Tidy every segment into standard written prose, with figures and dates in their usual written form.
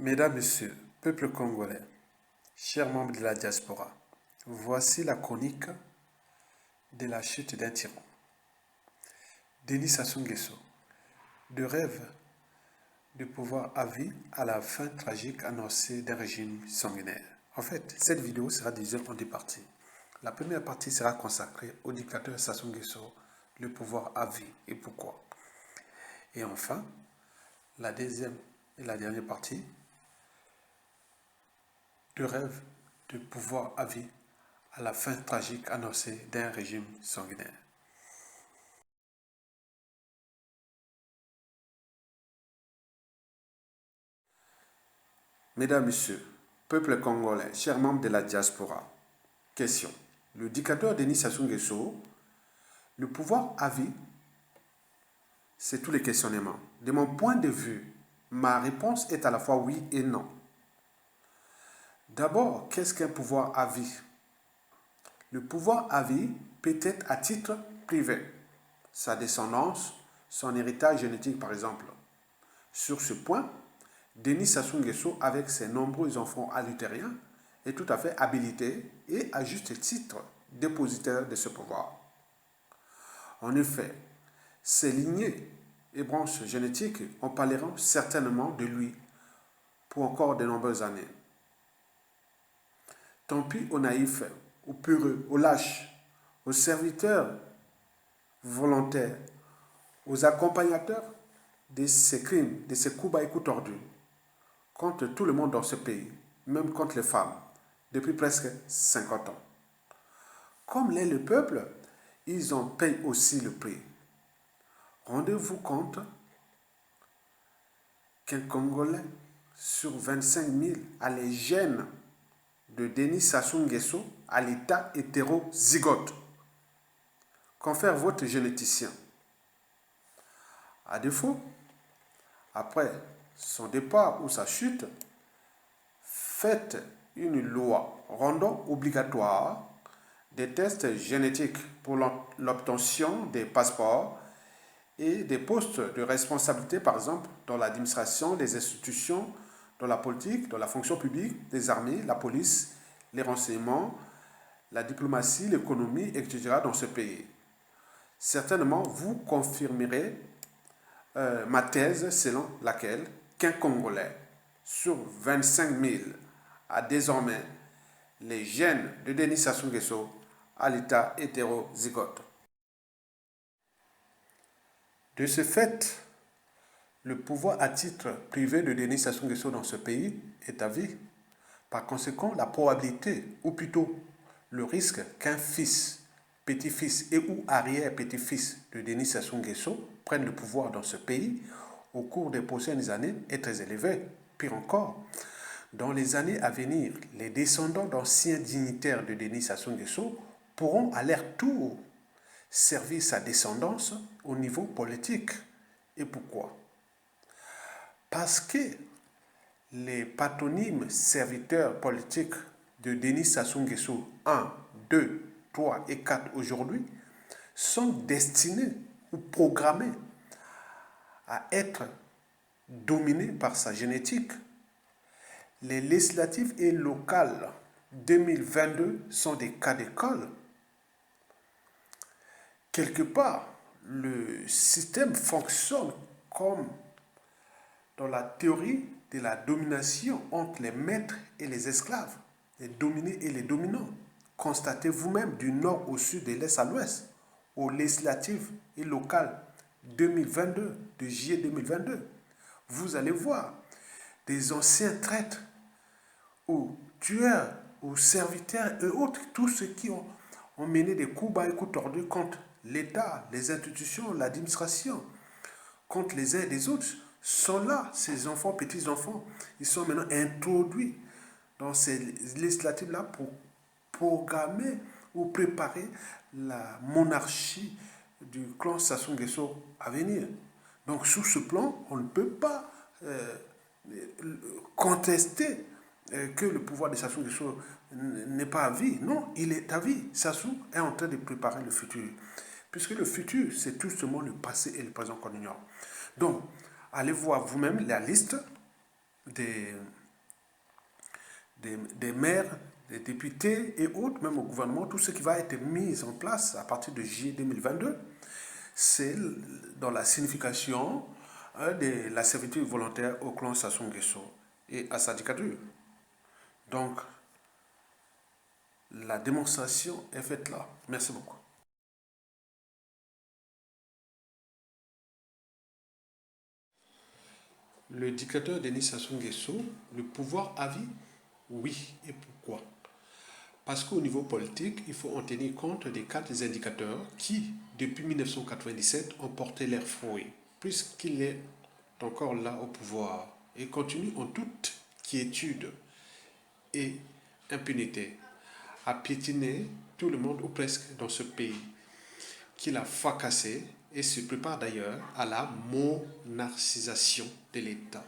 Mesdames, Messieurs, peuple congolais, chers membres de la diaspora, voici la chronique de la chute d'un tyran. Denis Sassou Nguesso, de rêve de pouvoir à vie à la fin tragique annoncée d'un régime sanguinaire. En fait, cette vidéo sera divisée en deux parties. La première partie sera consacrée au dictateur Sassou Nguesso, le pouvoir à vie et pourquoi. Et enfin, la deuxième et la dernière partie, de rêve de pouvoir à vie à la fin tragique annoncée d'un régime sanguinaire. Mesdames, Messieurs, peuple congolais, chers membres de la diaspora, question. Le dictateur Denis Sassou Nguesso, le pouvoir à vie, c'est tous les questionnements. De mon point de vue, ma réponse est à la fois oui et non. D'abord, qu'est-ce qu'un pouvoir à vie? Le pouvoir à vie peut être à titre privé, sa descendance, son héritage génétique par exemple. Sur ce point, Denis Sassou Nguesso, avec ses nombreux enfants alutériens, est tout à fait habilité et à juste titre dépositaire de ce pouvoir. En effet, ses lignées et branches génétiques en parleront certainement de lui pour encore de nombreuses années. Tant pis aux naïfs, aux peureux, aux lâches, aux serviteurs volontaires, aux accompagnateurs de ces crimes, de ces coups bas et coups tordus, contre tout le monde dans ce pays, même contre les femmes, depuis presque 50 ans. Comme l'est le peuple, ils en payent aussi le prix. Rendez-vous compte qu'un Congolais sur 25 000 a les gènes de Denis Sassou Nguesso à l'état hétérozygote. Confère votre généticien. À défaut, après son départ ou sa chute, faites une loi rendant obligatoire des tests génétiques pour l'obtention des passeports et des postes de responsabilité, par exemple, dans l'administration des institutions, dans la politique, dans la fonction publique, les armées, la police, les renseignements, la diplomatie, l'économie, etc. dans ce pays. Certainement, vous confirmerez ma thèse selon laquelle qu'un Congolais sur 25 000 a désormais les gènes de Denis Sassou Nguesso à l'état hétérozygote. De ce fait, le pouvoir à titre privé de Denis Sassou Nguesso dans ce pays est à vie. Par conséquent, la probabilité, ou plutôt le risque qu'un fils, petit-fils et ou arrière-petit-fils de Denis Sassou Nguesso prenne le pouvoir dans ce pays au cours des prochaines années est très élevé. Pire encore, dans les années à venir, les descendants d'anciens dignitaires de Denis Sassou Nguesso pourront à leur tour servir sa descendance au niveau politique. Et pourquoi? Parce que les patronymes serviteurs politiques de Denis Sassou Nguesso 1, 2, 3 et 4 aujourd'hui sont destinés ou programmés à être dominés par sa génétique. Les législatives et locales 2022 sont des cas d'école. Quelque part, le système fonctionne comme dans la théorie de la domination entre les maîtres et les esclaves, les dominés et les dominants. Constatez vous-même du nord au sud, de l'est à l'ouest, aux législatives et locales 2022, de juillet 2022. Vous allez voir des anciens traîtres, aux tueurs, aux serviteurs et autres, tous ceux qui ont mené des coups bas et coups tordus contre l'État, les institutions, l'administration, contre les uns et les autres, sont là, ces enfants, petits-enfants. Ils sont maintenant introduits dans ces législatives-là pour programmer ou préparer la monarchie du clan Sassou Nguesso à venir. Donc, sous ce plan, on ne peut pas contester que le pouvoir de Sassou Nguesso n'est pas à vie. Non, il est à vie. Sassou est en train de préparer le futur. Puisque le futur, c'est tout simplement le passé et le présent qu'on ignore. Donc, allez voir vous-même la liste des, des maires, des députés et autres, même au gouvernement, tout ce qui va être mis en place à partir de juillet 2022, c'est dans la signification de la servitude volontaire au clan Sassou Nguesso et à sa dictature. Donc, la démonstration est faite là. Merci beaucoup. Le dictateur Denis Sassou Nguesso, le pouvoir à vie? Oui. Et pourquoi? Parce qu'au niveau politique, il faut en tenir compte des quatre indicateurs qui, depuis 1997, ont porté leurs fruits, puisqu'il est encore là au pouvoir et continue en toute quiétude et impunité à piétiner tout le monde ou presque dans ce pays qu'il a fracassé et se prépare d'ailleurs à la monarchisation de l'État.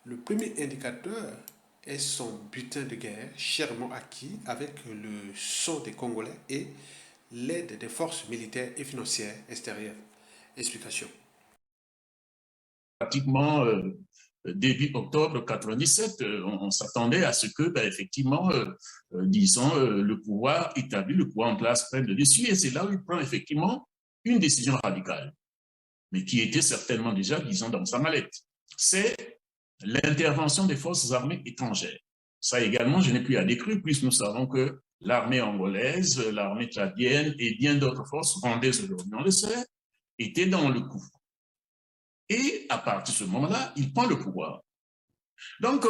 Le premier indicateur est son butin de guerre chèrement acquis avec le sang des Congolais et l'aide des forces militaires et financières extérieures. Explication. Pratiquement début octobre 97, on s'attendait à ce que, effectivement, disons, le pouvoir établi, le pouvoir en place prenne le dessus. Et c'est là où il prend effectivement une décision radicale, mais qui était certainement déjà, disons, dans sa mallette. C'est l'intervention des forces armées étrangères. Ça également, je n'ai plus à décrire, puisque nous savons que l'armée angolaise, l'armée tchadienne et bien d'autres forces rwandaises aujourd'hui, on le sait, étaient dans le coup. Et à partir de ce moment-là, il prend le pouvoir. Donc,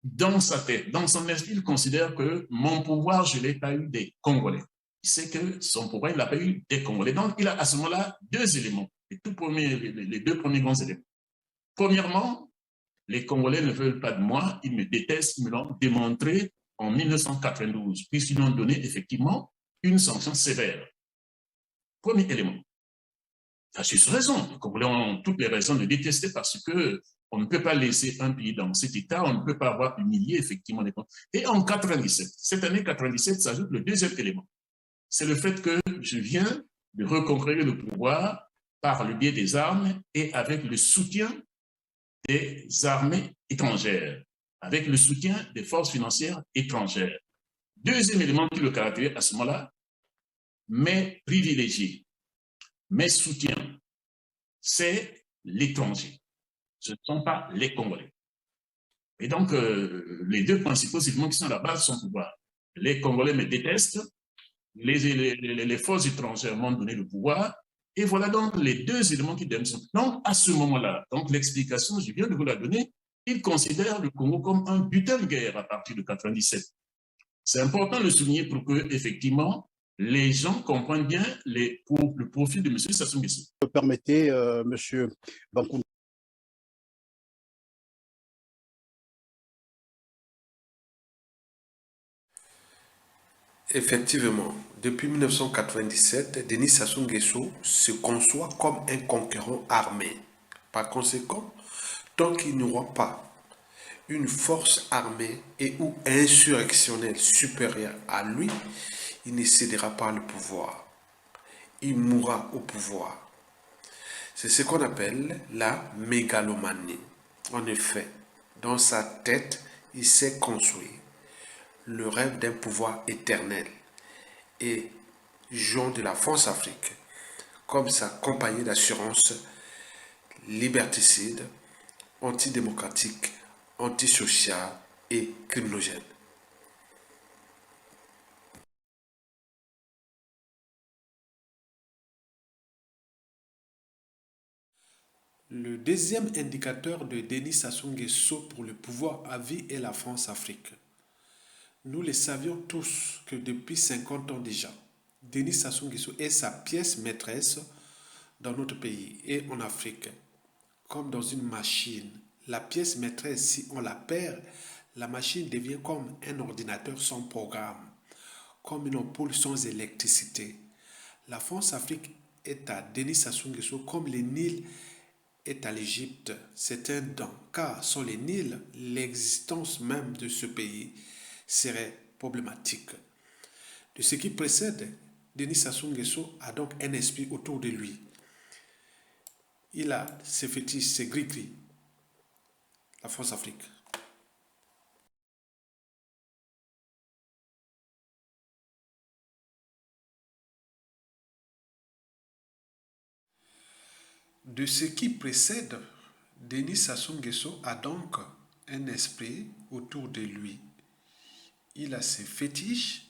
dans sa tête, dans son esprit, il considère que mon pouvoir, je ne l'ai pas eu des Congolais. Il sait que son pouvoir, il n'a pas eu des Congolais. Donc, il a à ce moment-là deux éléments, les deux premiers grands éléments. Premièrement, les Congolais ne veulent pas de moi, ils me détestent, ils me l'ont démontré en 1992, puisqu'ils ont donné effectivement une sanction sévère. Premier élément. À juste raison, les Congolais ont toutes les raisons de détester parce que on ne peut pas laisser un pays dans cet état, on ne peut pas avoir humilié effectivement les Congolais. Et en 97, cette année 97 s'ajoute le deuxième élément. C'est le fait que je viens de reconquérir le pouvoir par le biais des armes et avec le soutien des armées étrangères, avec le soutien des forces financières étrangères. Deuxième élément qui le caractérise à ce moment-là, mes privilégiés, mes soutiens, c'est l'étranger. Ce ne sont pas les Congolais. Et donc, les deux principaux éléments qui sont à la base de son pouvoir. Les Congolais me détestent, les forces étrangères m'ont donné le pouvoir, et voilà donc les deux éléments qui donnent son pouvoir. Donc, à ce moment-là, donc l'explication, je viens de vous la donner, il considère le Congo comme un butin de guerre à partir de 97. C'est important de le souligner pour que, effectivement, les gens comprennent bien le profil de M. Sassou Nguesso. Permettez, M. Bankoundi. Effectivement, depuis 1997, Denis Sassou Nguesso se conçoit comme un conquérant armé. Par conséquent, tant qu'il n'y aura pas une force armée et ou insurrectionnelle supérieure à lui, il ne cédera pas le pouvoir. Il mourra au pouvoir. C'est ce qu'on appelle la mégalomanie. En effet, dans sa tête, il s'est construit le rêve d'un pouvoir éternel et Jean de la France-Afrique comme sa compagnie d'assurance liberticide, antidémocratique, antisociale et criminogène. Le deuxième indicateur de Denis Sassou Nguesso pour le pouvoir à vie est la France-Afrique. Nous le savions tous que depuis 50 ans déjà, Denis Sassou Nguesso est sa pièce maîtresse dans notre pays et en Afrique. Comme dans une machine, la pièce maîtresse, si on la perd, la machine devient comme un ordinateur sans programme, comme une ampoule sans électricité. La France-Afrique est à Denis Sassou Nguesso comme le Nil est à l'Égypte. C'est un don, car sans les Nils, l'existence même de ce pays serait problématique. De ce qui précède, Denis Sassou Nguesso a donc un esprit autour de lui. Il a ses fétiches, ses gris-gris. la France-Afrique. De ce qui précède, Denis Sassou Nguesso a donc un esprit autour de lui. Il a ses fétiches,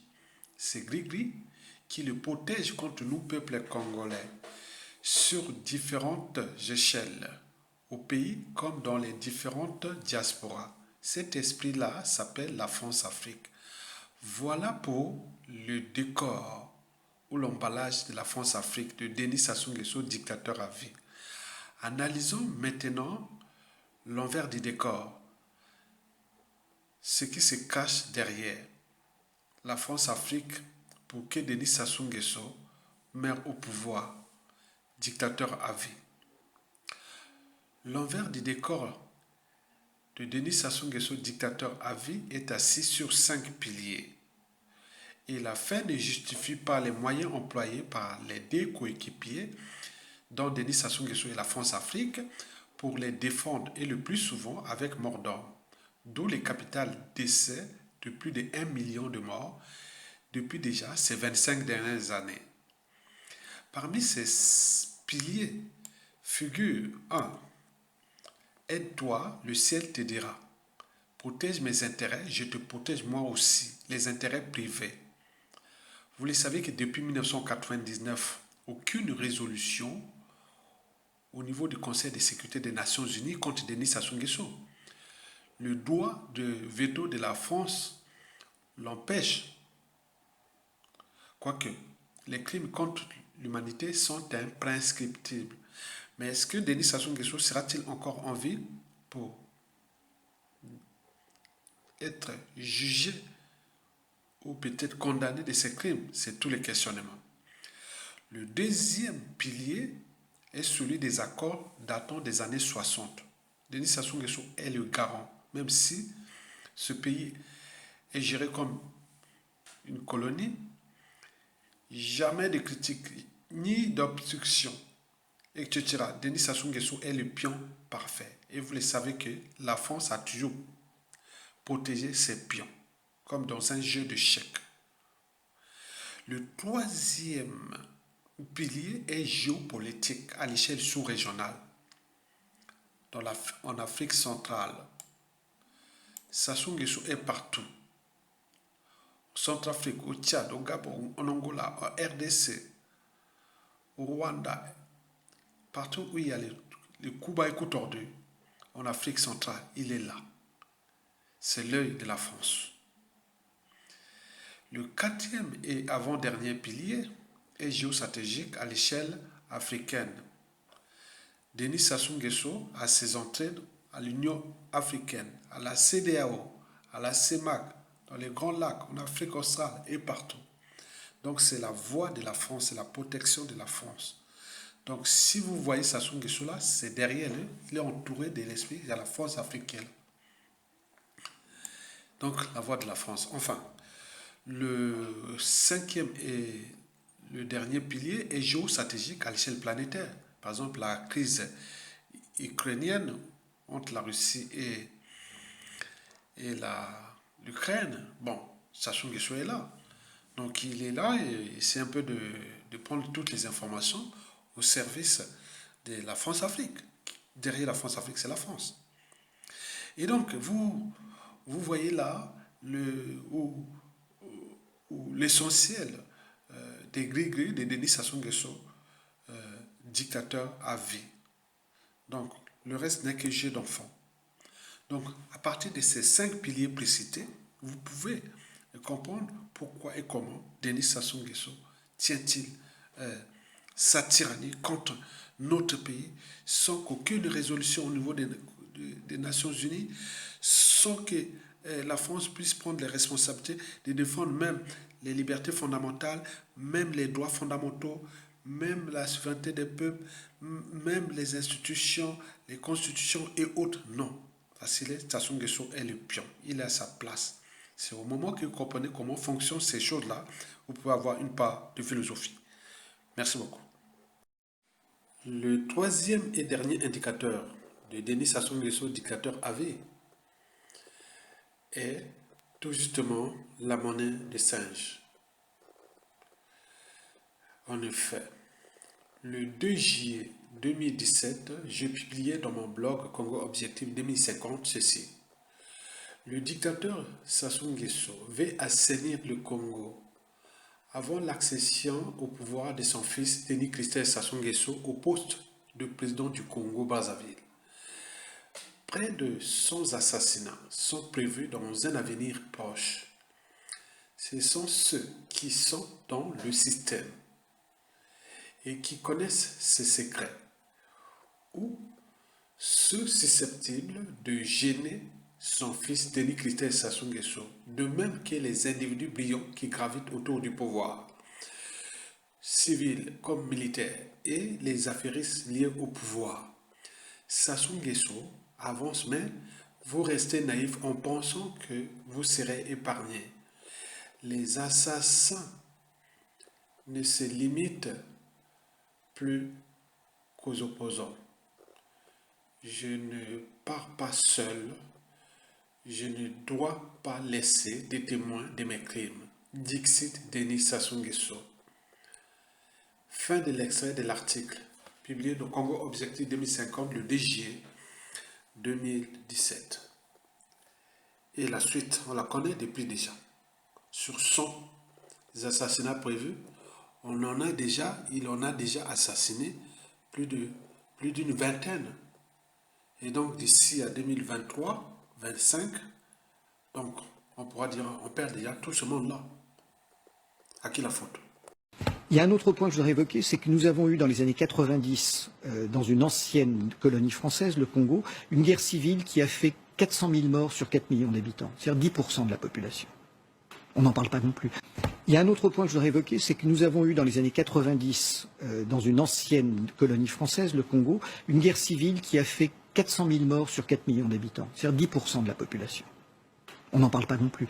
ses gris-gris, qui le protègent contre nous, peuple congolais, sur différentes échelles, au pays comme dans les différentes diasporas. Cet esprit-là s'appelle la France-Afrique. Voilà pour le décor ou l'emballage de la France-Afrique de Denis Sassou Nguesso, dictateur à vie. Analysons maintenant l'envers du décor, ce qui se cache derrière la France-Afrique pour que Denis Sassou Nguesso, maire au pouvoir, dictateur à vie. L'envers du décor de Denis Sassou Nguesso, dictateur à vie, est assis sur 5 piliers. Et la fin ne justifie pas les moyens employés par les deux coéquipiers, dont Denis Sassou Nguesso et la France-Afrique, pour les défendre et le plus souvent avec mort d'homme, d'où les capitales décès de plus de 1 million de morts depuis déjà ces 25 dernières années. Parmi ces piliers figure 1. Aide-toi, le ciel te dira. Protège mes intérêts, je te protège moi aussi, les intérêts privés. Vous le savez que depuis 1999, aucune résolution au niveau du Conseil de sécurité des Nations Unies contre Denis Sassou Nguesso. Le droit de veto de la France l'empêche. Quoique, les crimes contre l'humanité sont imprescriptibles. Mais est-ce que Denis Sassou Nguesso sera-t-il encore en vie pour être jugé ou peut-être condamné de ces crimes? C'est tous les questionnements. Le deuxième pilier est celui des accords datant des années 60. Denis Sassou Nguesso est le garant, même si ce pays est géré comme une colonie, jamais de critique ni d'obstruction, etc. Denis Sassou Nguesso est le pion parfait. Et vous le savez que la France a toujours protégé ses pions, comme dans un jeu de chèques. Le troisième pilier est géopolitique à l'échelle sous-régionale. En Afrique centrale, Sassou Nguesso est partout. Au Centrafrique, au Tchad, au Gabon, en Angola, en RDC, au Rwanda, partout où il y a les coups bas et coups tordus, en Afrique centrale, il est là. C'est l'œil de la France. Le quatrième et avant-dernier pilier est géostratégique à l'échelle africaine. Denis Sassou Nguesso a ses entrées à l'Union africaine, à la CEDEAO, à la CEMAC, dans les Grands Lacs, en Afrique australe et partout. Donc c'est la voix de la France, c'est la protection de la France. Donc si vous voyez Sassou Nguesso là, c'est derrière lui, il est entouré de l'esprit de la France africaine. Donc la voix de la France. Enfin, le cinquième et le dernier pilier est géostratégique à l'échelle planétaire. Par exemple, la crise ukrainienne entre la Russie et l'Ukraine. Bon, Sassou Nguesso est là. Donc il est là et c'est un peu de prendre toutes les informations au service de la France-Afrique. Derrière la France-Afrique, c'est la France. Et donc, vous voyez là l'essentiel des gris-gris de Denis Sassou Nguesso, dictateur à vie. Donc, le reste n'est que jeu d'enfant. Donc, à partir de ces 5 piliers précités, vous pouvez comprendre pourquoi et comment Denis Sassou Nguesso tient-il sa tyrannie contre notre pays sans qu'aucune résolution au niveau des Nations Unies, sans que la France puisse prendre les responsabilités de défendre même les libertés fondamentales, même les droits fondamentaux, même la souveraineté des peuples, même les institutions, les constitutions et autres. Non. Sassou Nguesso est le pion. Il est à sa place. C'est au moment que vous comprenez comment fonctionnent ces choses-là, vous pouvez avoir une part de philosophie. Merci beaucoup. Le troisième et dernier indicateur de Denis Sassou Nguesso, dictateur à vie, est tout justement la monnaie de singe. En effet, le 2 juillet 2017, je publiais dans mon blog Congo Objectif 2050 ceci. Le dictateur Sassou Nguesso veut assainir le Congo avant l'accession au pouvoir de son fils Denis Christophe Sassou Nguesso au poste de président du Congo-Brazzaville. Près de 100 assassinats sont prévus dans un avenir proche. Ce sont ceux qui sont dans le système et qui connaissent ses secrets, ou ceux susceptibles de gêner son fils Denis Christophe Sassou Nguesso, de même que les individus brillants qui gravitent autour du pouvoir, civils comme militaires, et les affairistes liés au pouvoir. Sassou Nguesso avance, mais vous restez naïf en pensant que vous serez épargnés. Les assassins ne se limitent plus qu'aux opposants. Je ne pars pas seul. Je ne dois pas laisser des témoins de mes crimes. Dixit Denis Sassou Nguesso. Fin de l'extrait de l'article publié dans Congo Objectif 2050 le 2 juillet 2017. Et la suite, on la connaît depuis déjà. Sur 100 assassinats prévus, il en a déjà assassiné plus d'une vingtaine. Et donc d'ici à 2023-25, donc on pourra dire, on perd déjà tout ce monde-là. À qui la faute? Il y a un autre point que je voudrais évoquer, c'est que nous avons eu dans les années 90, dans une ancienne colonie française, le Congo, une guerre civile qui a fait 400 000 morts sur 4 millions d'habitants, c'est-à-dire 10% de la population. On n'en parle pas non plus. Il y a un autre point que je voudrais évoquer, c'est que nous avons eu dans les années 90, dans une ancienne colonie française, le Congo, une guerre civile qui a fait 400 000 morts sur 4 millions d'habitants, c'est-à-dire 10% de la population. On n'en parle pas non plus.